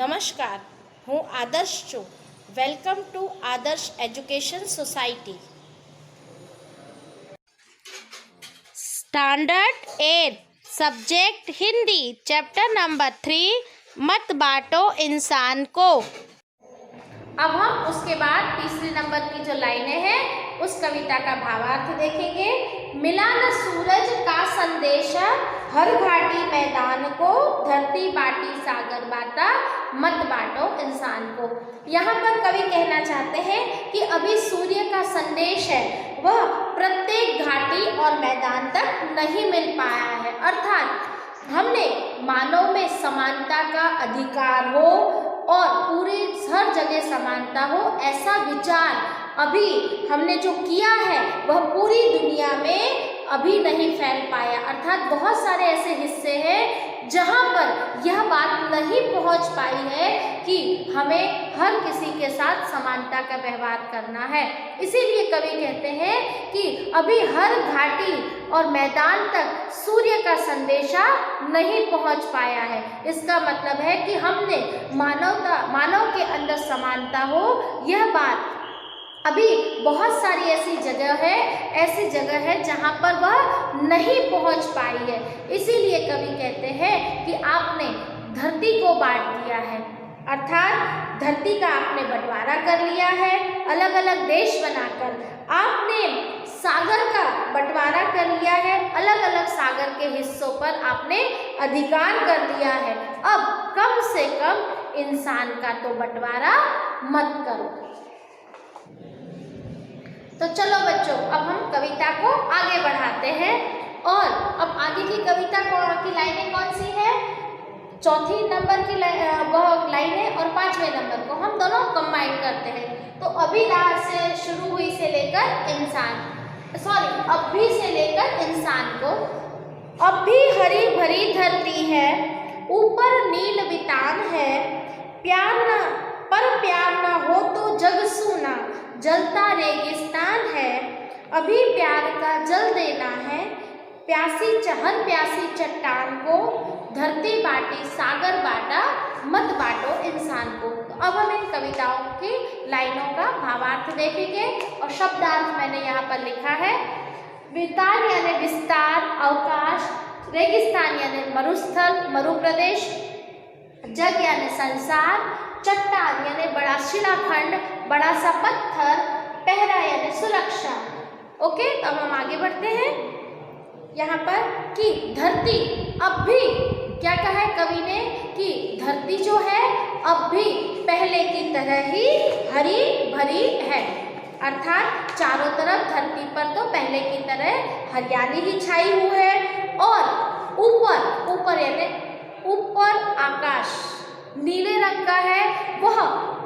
नमस्कार, हूँ आदर्श चो। Welcome to Adarsh education society. Standard 8 subject Hindi, chapter number 3 मत बांटो इंसान को। अब हम उसके बाद तीसरे नंबर की जो लाइनें हैं उस कविता का भावार्थ देखेंगे। मिला न सूरज का संदेशा, हर घाटी मैदान को, धरती बाटी सागर बाटा, मत बांटो इंसान को। यहाँ पर कवि कहना चाहते हैं कि अभी सूर्य का संदेश है वह प्रत्येक घाटी और मैदान तक नहीं मिल पाया है। अर्थात हमने मानव में समानता का अधिकार हो और पूरे हर जगह समानता हो, ऐसा विचार अभी हमने जो किया है वह पूरी दुनिया में अभी नहीं फैल पाया। अर्थात बहुत सारे ऐसे हिस्से हैं जहाँ पर यह बात नहीं पहुँच पाई है कि हमें हर किसी के साथ समानता का व्यवहार करना है। इसीलिए कवि कहते हैं कि अभी हर घाटी और मैदान तक सूर्य का संदेशा नहीं पहुँच पाया है। इसका मतलब है कि हमने मानव के अंदर समानता हो, यह बात अभी बहुत सारी ऐसी जगह है जहाँ पर वह नहीं पहुँच पाई है। इसीलिए कवि कहते हैं कि आपने धरती को बांट दिया है, अर्थात धरती का आपने बंटवारा कर लिया है अलग अलग देश बनाकर। आपने सागर का बंटवारा कर लिया है, अलग अलग सागर के हिस्सों पर आपने अधिकार कर लिया है। अब कम से कम इंसान का तो बंटवारा मत करो। तो चलो बच्चों, अब हम कविता को आगे बढ़ाते हैं और अब आगे की कविता की लाइनें कौन सी है? चौथी नंबर की लाइनें और 5वें नंबर को हम दोनों कंबाइन करते हैं। तो अभी से शुरू हुई से लेकर अभी से लेकर इंसान को। अब भी हरी भरी धरती है, ऊपर नील वितान है, प्यार ना हो तो जग सूना, जलता रेगिस्तान है। अभी प्यार का जल देना है, प्यासी चट्टान को, धरती बाटी सागर बाटा, मत बांटो इंसान को। तो अब हम इन कविताओं की लाइनों का भावार्थ देखेंगे और शब्दार्थ मैंने यहाँ पर लिखा है। वितान यानी विस्तार, अवकाश, रेगिस्तान यानी मरुस्थल, मरुप्रदेश, जग यानी संसार, चट्टान यानी बड़ा शिलाखंड, बड़ा सा पत्थर, पहरा यानी सुरक्षा। ओके, तो अब हम आगे बढ़ते हैं। यहाँ पर कि धरती अब भी क्या कहा है कवि ने कि धरती जो है अब भी पहले की तरह ही हरी भरी है। अर्थात चारों तरफ धरती पर तो पहले की तरह हरियाली ही छाई हुई है और ऊपर यानी ऊपर आकाश नीले रंग का है, वह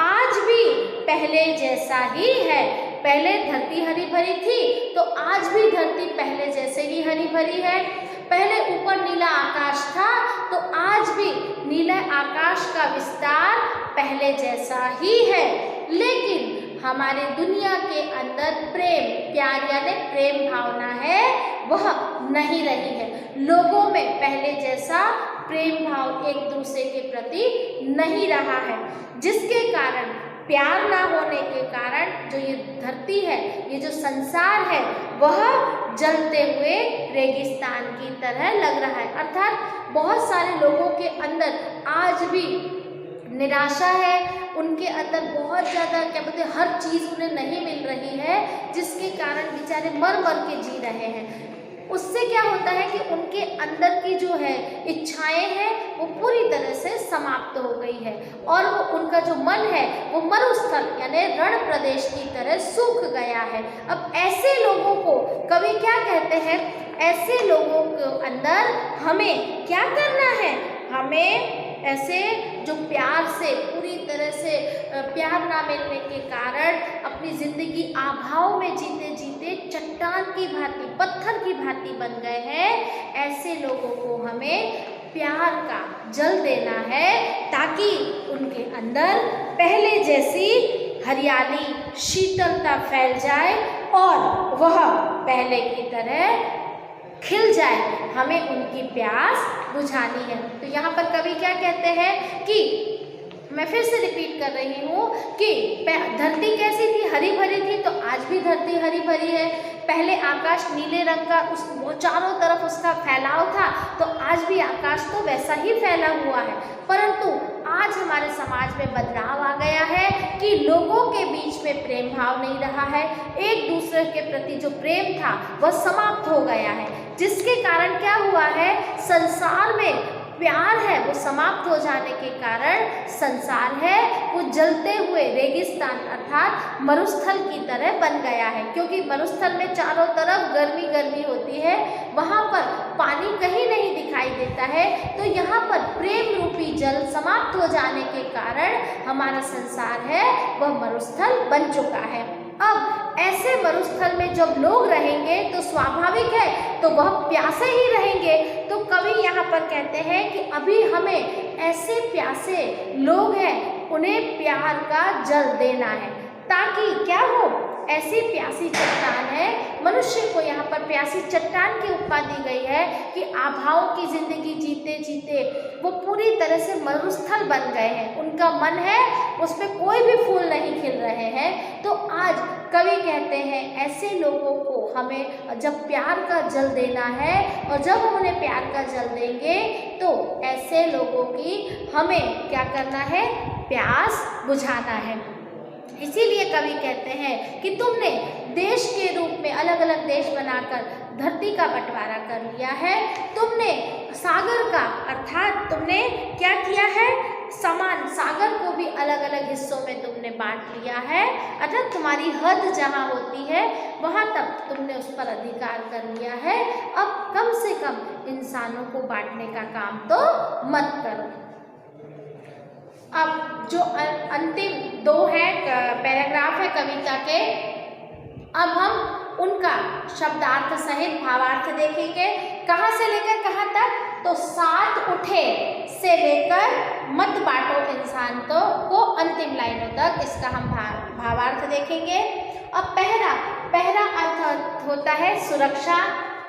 आज भी पहले जैसा ही है। पहले धरती हरी भरी थी तो आज भी धरती पहले जैसे ही हरी भरी है। पहले ऊपर नीला आकाश था तो आज भी नीले आकाश का विस्तार पहले जैसा ही है। लेकिन हमारे दुनिया के अंदर प्यार यानी प्रेम भावना है वह नहीं रही है। लोगों में पहले जैसा प्रेम भाव एक दूसरे के प्रति नहीं रहा है, जिसके कारण प्यार ना होने के कारण जो ये धरती है, ये जो संसार है, वह जलते हुए रेगिस्तान की तरह लग रहा है। अर्थात बहुत सारे लोगों के अंदर आज भी निराशा है, उनके अंदर बहुत ज़्यादा क्या बोलते हैं, हर चीज़ उन्हें नहीं मिल रही है, जिसके कारण बेचारे मर के जी रहे हैं। उससे क्या होता है कि उनके अंदर की जो है इच्छाएं हैं वो पूरी तरह से समाप्त हो गई है और वो उनका जो मन है वो मरुस्थल यानी रण प्रदेश की तरह सूख गया है। अब ऐसे लोगों को कवि क्या कहते हैं? ऐसे लोगों के अंदर हमें क्या करना है? हमें ऐसे जो प्यार से पूरी तरह से प्यार ना मिलने के कारण अपनी ज़िंदगी आभाव में जीते जीते चट्टान की भांति, पत्थर की भांति बन गए हैं, ऐसे लोगों को हमें प्यार का जल देना है ताकि उनके अंदर पहले जैसी हरियाली, शीतलता फैल जाए और वह पहले की तरह खिल जाए। हमें उनकी प्यास बुझानी है। तो यहाँ पर कवि क्या कहते हैं कि मैं फिर से रिपीट कर रही हूँ कि धरती कैसी थी, हरी भरी थी, तो आज भी धरती हरी भरी है। पहले आकाश नीले रंग का वो चारों तरफ उसका फैलाव था, तो आज भी आकाश तो वैसा ही फैला हुआ है। परंतु आज हमारे समाज में बदलाव आ गया है कि लोगों के बीच में प्रेम भाव नहीं रहा है, एक दूसरे के प्रति जो प्रेम था वह समाप्त हो गया है, जिसके कारण क्या हुआ है, संसार में प्यार है वो समाप्त हो जाने के कारण संसार है वो जलते हुए रेगिस्तान अर्थात मरुस्थल की तरह बन गया है। क्योंकि मरुस्थल में चारों तरफ गर्मी गर्मी होती है, वहाँ पर पानी कहीं नहीं दिखाई देता है, तो यहाँ पर प्रेम रूपी जल समाप्त हो जाने के कारण हमारा संसार है वह मरुस्थल बन चुका है। अब ऐसे मरुस्थल में जब लोग रहेंगे तो स्वाभाविक है तो वह प्यासे ही रहेंगे। तो कवि यहाँ पर कहते हैं कि अभी हमें ऐसे प्यासे लोग हैं उन्हें प्यार का जल देना है, ताकि क्या हो, ऐसी प्यासी चट्टान है, मनुष्य को यहाँ पर प्यासी चट्टान की उपमा दी गई है कि आभाओं की जिंदगी जीते जीते वो पूरी तरह से मरुस्थल बन गए हैं, उनका मन है उसमें कोई भी फूल नहीं खिल रहे हैं। तो आज कवि कहते हैं ऐसे लोगों को हमें जब प्यार का जल देना है और जब हम उन्हें प्यार का जल देंगे तो ऐसे लोगों की हमें क्या करना है, प्यास बुझाना है। इसीलिए कवि कहते हैं कि तुमने देश के रूप में अलग अलग देश बनाकर धरती का बंटवारा कर लिया है, तुमने सागर का अर्थात तुमने क्या किया है, समान सागर को भी अलग अलग हिस्सों में तुमने बांट लिया है, अर्थात तुम्हारी हद जहाँ होती है वहाँ तक तुमने उस पर अधिकार कर लिया है। अब कम से कम इंसानों को बांटने का काम तो मत करो। अब जो अंतिम दो है पैराग्राफ है कविता के, अब हम उनका शब्दार्थ सहित भावार्थ देखेंगे। कहाँ से लेकर कहाँ तक, तो साथ उठे से लेकर मत बांटो इंसान को अंतिम लाइनों तक इसका हम भावार्थ देखेंगे। अब पहला अर्थ होता है सुरक्षा,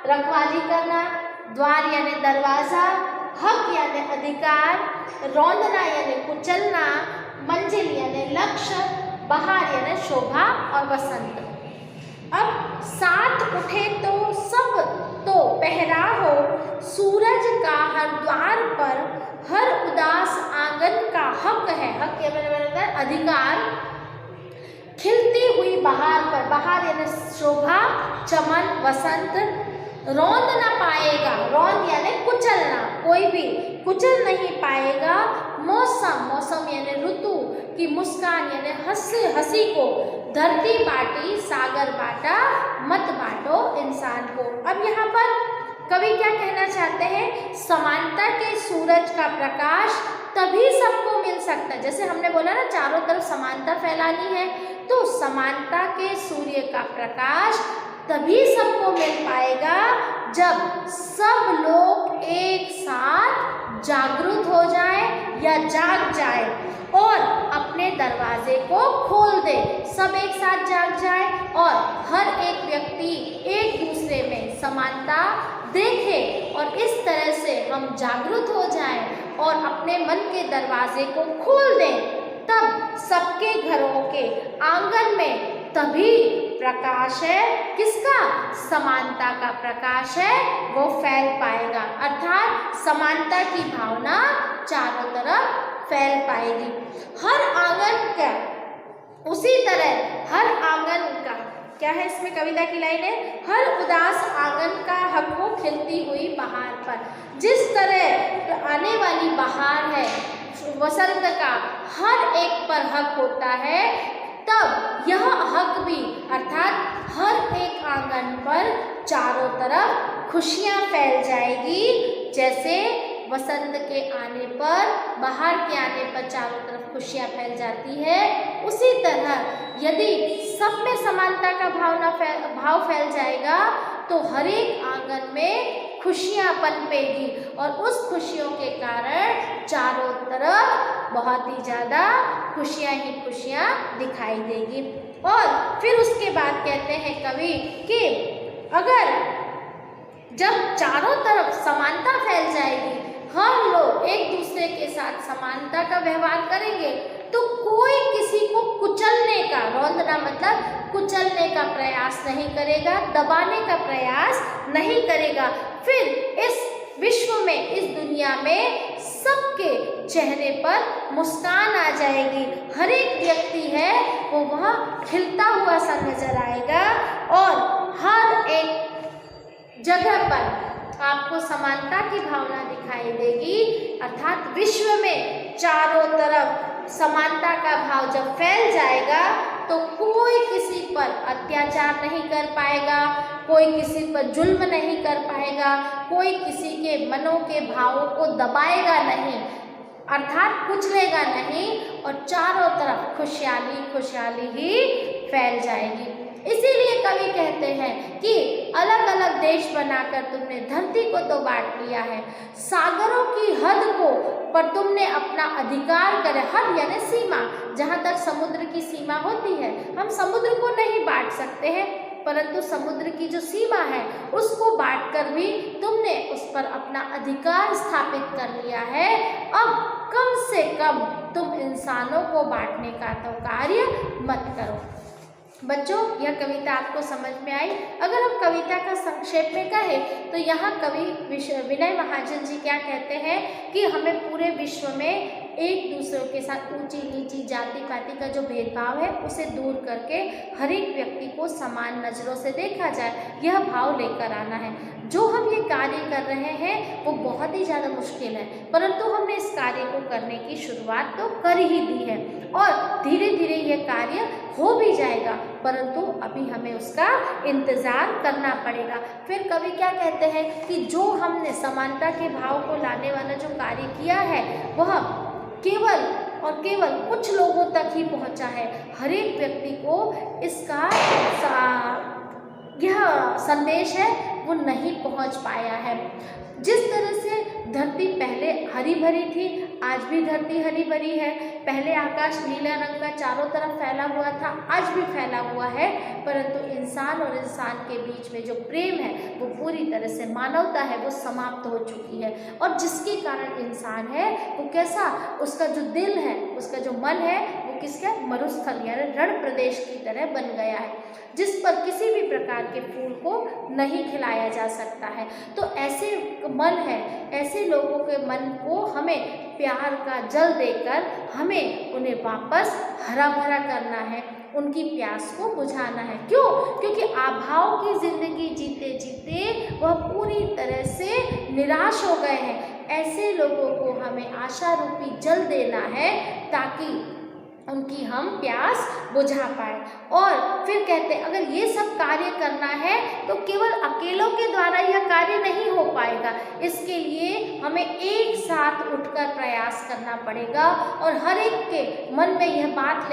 रखवाली करना, द्वार यानी दरवाज़ा, हक यानी अधिकार, रौंदना यानी कुचलना, मंजिल यानी लक्ष्य, बहार यानी शोभा और वसंत। अब साथ उठे तो सब तो पहरा हो, सूरज का हर द्वार पर, हर उदास आंगन का हक है, हक यानी अधिकार, खिलती हुई बहार पर, बहार यानी शोभा, चमन, वसंत, रौंद ना पाएगा, रौंद यानी कुचलना, कोई भी कुचल नहीं पाएगा, मौसम यानी ऋतु की मुस्कान यानी हंसी को, धरती बाटी सागर बाटा, मत बांटो इंसान को। अब यहाँ पर कवि क्या कहना चाहते हैं, समानता के सूरज का प्रकाश तभी सबको मिल सकता है। जैसे हमने बोला ना चारों तरफ समानता फैलानी है, तो समानता के सूर्य का प्रकाश तभी सबको मिल पाएगा जब सब लोग एक साथ जागरूक हो जाए या जाग जाए और अपने दरवाजे को खोल दे। सब एक साथ जाग जाए और हर एक व्यक्ति एक दूसरे में समानता देखे और इस तरह से हम जागरूक हो जाएं और अपने मन के दरवाजे को खोल दें, तब सबके घरों के आंगन में तभी प्रकाश है, किसका, समानता का प्रकाश है, वो फैल पाएगा, अर्थात समानता की भावना चारों तरफ फैल पाएगी। हर आंगन का, उसी तरह हर आंगन का क्या है, इसमें कविता की लाइन है, हर उदास आंगन का हक हो खिलती हुई बहार पर। जिस तरह आने वाली बहार है, वसंत का हर एक पर हक होता है, तब यह हक भी अर्थात हर एक आंगन पर चारों तरफ खुशियाँ फैल जाएगी। जैसे वसंत के आने पर, बहार के आने पर चारों तरफ खुशियाँ फैल जाती है, उसी तरह यदि सब में समानता का भाव फैल जाएगा तो हर एक आंगन में खुशियाँ पनपेगी और उस खुशियों के कारण चारों तरफ बहुत ही ज़्यादा खुशियाँ ही खुशियाँ दिखाई देगी। और फिर उसके बाद कहते हैं कवि कि अगर जब चारों तरफ समानता फैल जाएगी, हर लोग एक दूसरे के साथ समानता का व्यवहार करेंगे तो कोई किसी को कुचलने का, रौंदना मतलब कुचलने का प्रयास नहीं करेगा, दबाने का प्रयास नहीं करेगा। फिर इस विश्व में, इस दुनिया में सबके चेहरे पर मुस्कान आ जाएगी। हर एक व्यक्ति है वो वह खिलता हुआ सा नजर आएगा और हर एक जगह पर आपको समानता की भावना दिखाई देगी। अर्थात विश्व में चारों तरफ समानता का भाव जब फैल जाएगा तो कोई किसी पर अत्याचार नहीं कर पाएगा, कोई किसी पर जुल्म नहीं कर पाएगा, कोई किसी के मनों के भावों को दबाएगा नहीं, अर्थात कुचलेगा नहीं और चारों तरफ खुशहाली खुशहाली ही फैल जाएगी। इसीलिए कवि कहते हैं कि अलग अलग देश बनाकर तुमने धरती को तो बांट लिया है, सागरों की हद को पर तुमने अपना अधिकार करे। हद यानी सीमा, जहाँ तक समुद्र की सीमा होती है, हम समुद्र को नहीं बांट सकते हैं, परंतु समुद्र की जो सीमा है उसको बांटकर भी तुमने उस पर अपना अधिकार स्थापित कर लिया है। अब कम से कम तुम इंसानों को बांटने का तो कार्य मत करो। बच्चों, यह कविता आपको समझ में आई? अगर हम कविता का संक्षेप में कहें तो यहाँ कवि विनय महाजन जी क्या कहते हैं कि हमें पूरे विश्व में एक दूसरे के साथ ऊंची नीची जाति पाति का जो भेदभाव है उसे दूर करके हर एक व्यक्ति को समान नज़रों से देखा जाए, यह भाव लेकर आना है। जो हम ये कार्य कर रहे हैं वो बहुत ही ज़्यादा मुश्किल है, परंतु हमने इस कार्य को करने की शुरुआत तो कर ही दी है और धीरे धीरे यह कार्य हो भी जाएगा, परंतु अभी हमें उसका इंतज़ार करना पड़ेगा। फिर कवि क्या कहते हैं कि जो हमने समानता के भाव को लाने वाला जो कार्य किया है वह केवल और केवल कुछ लोगों तक ही पहुंचा है। हर एक व्यक्ति को इसका यह संदेश है वो नहीं पहुंच पाया है। जिस तरह से धरती पहले हरी भरी थी, आज भी धरती हरी भरी है। पहले आकाश नीला रंग का चारों तरफ फैला हुआ था, आज भी फैला हुआ है, परंतु इंसान और इंसान के बीच में जो प्रेम है वो पूरी तरह से, मानवता है वो समाप्त हो चुकी है। और जिसके कारण इंसान है वो कैसा, उसका जो दिल है, उसका जो मन है वो किसका, मरुस्थल यानी रण प्रदेश की तरह बन गया है, जिस पर किसी भी प्रकार के फूल को नहीं खिलाया जा सकता है। तो ऐसे मन है, ऐसे लोगों के मन को हमें प्यार का जल देकर हमें उन्हें वापस हरा भरा करना है, उनकी प्यास को बुझाना है। क्यों? क्योंकि अभाव की जिंदगी जीते जीते वह पूरी तरह से निराश हो गए हैं। ऐसे लोगों को हमें आशा रूपी जल देना है ताकि उनकी हम प्यास बुझा पाए। और फिर कहते हैं अगर ये सब कार्य करना है तो केवल अकेलों के द्वारा यह कार्य नहीं हो पाएगा, इसके लिए हमें एक साथ उठकर प्रयास करना पड़ेगा और हर एक के मन में यह बात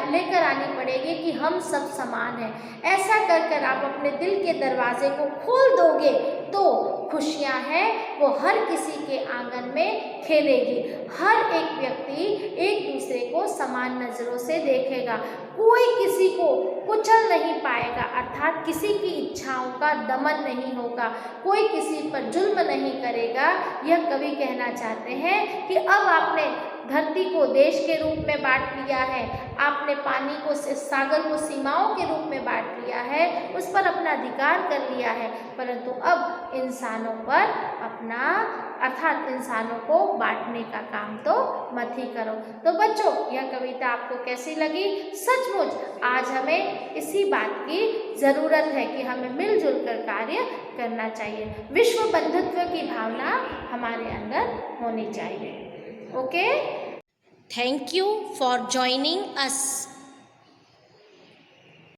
लेकर आनी पड़ेगी कि हम सब समान हैं। ऐसा कर कर आप अपने दिल के दरवाजे को खोल दोगे तो खुशियां हैं वो हर किसी के आंगन में खेलेगी। हर एक व्यक्ति एक दूसरे को समान नज़रों से देखेगा, कोई किसी को कुचल नहीं पाएगा, अर्थात किसी की इच्छाओं का दमन नहीं होगा, कोई किसी पर जुल्म नहीं करेगा। यह कवि कहना चाहते हैं कि अब आपने धरती को देश के रूप में बांट लिया है, आपने पानी को, सागर को सीमाओं के रूप में बांट लिया है, उस पर अपना अधिकार कर लिया है, परंतु अब इंसानों पर अपना, अर्थात इंसानों को बांटने का काम तो मत ही करो। तो बच्चों, यह कविता आपको कैसी लगी? सचमुच आज हमें इसी बात की ज़रूरत है कि हमें मिलजुल कर कार्य करना चाहिए। विश्व बंधुत्व की भावना हमारे अंदर होनी चाहिए। Okay, thank you for joining us.